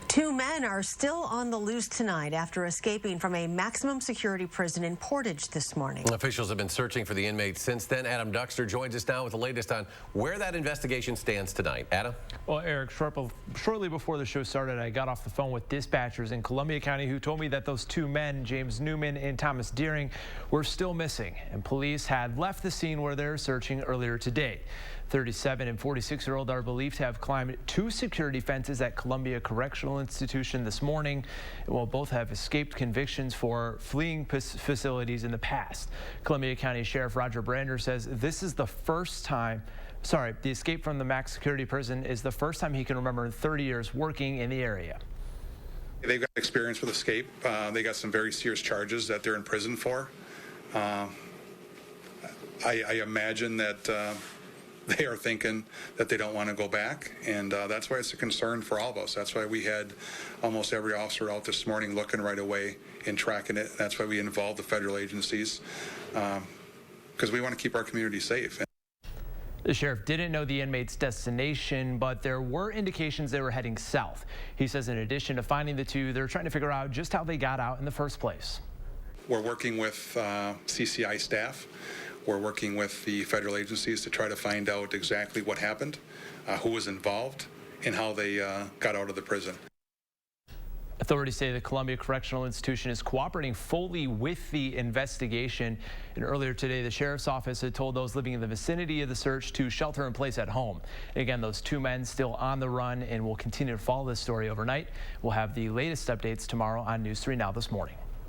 Two men are still on the loose tonight after escaping from a maximum security prison in Portage this morning. Officials have been searching for the inmates since then. Adam Duxter joins us now with the latest on where that investigation stands tonight. Adam? Well, Eric, shortly before the show started, I got off the phone with dispatchers in Columbia County who told me that those two men, James Newman and Thomas Deering, were still missing, and police had left the scene where they're searching earlier today. 37 and 46-year-old are believed to have climbed two security fences at Columbia Correctional Institution this morning, while both have escaped convictions for fleeing facilities in the past. Columbia County Sheriff Roger Brander says this is the first time, the escape from the max security prison is the first time he can remember in 30 years working in the area. They've got experience with escape. They got some very serious charges that they're in prison for. I imagine that they are thinking that they don't want to go back, and that's why it's a concern for all of us. That's why we had almost every officer out this morning looking right away and tracking it. That's why we involved the federal agencies, because we want to keep our community safe. The sheriff didn't know the inmates' destination, but there were indications they were heading south. He says in addition to finding the two, they're trying to figure out just how they got out in the first place. We're working with CCI staff. We're working with the federal agencies to try to find out exactly what happened, who was involved, and how they got out of the prison. Authorities say the Columbia Correctional Institution is cooperating fully with the investigation. And earlier today, the sheriff's office had told those living in the vicinity of the search to shelter in place at home. And again, those two men still on the run, and we'll continue to follow this story overnight. We'll have the latest updates tomorrow on News 3 Now this morning.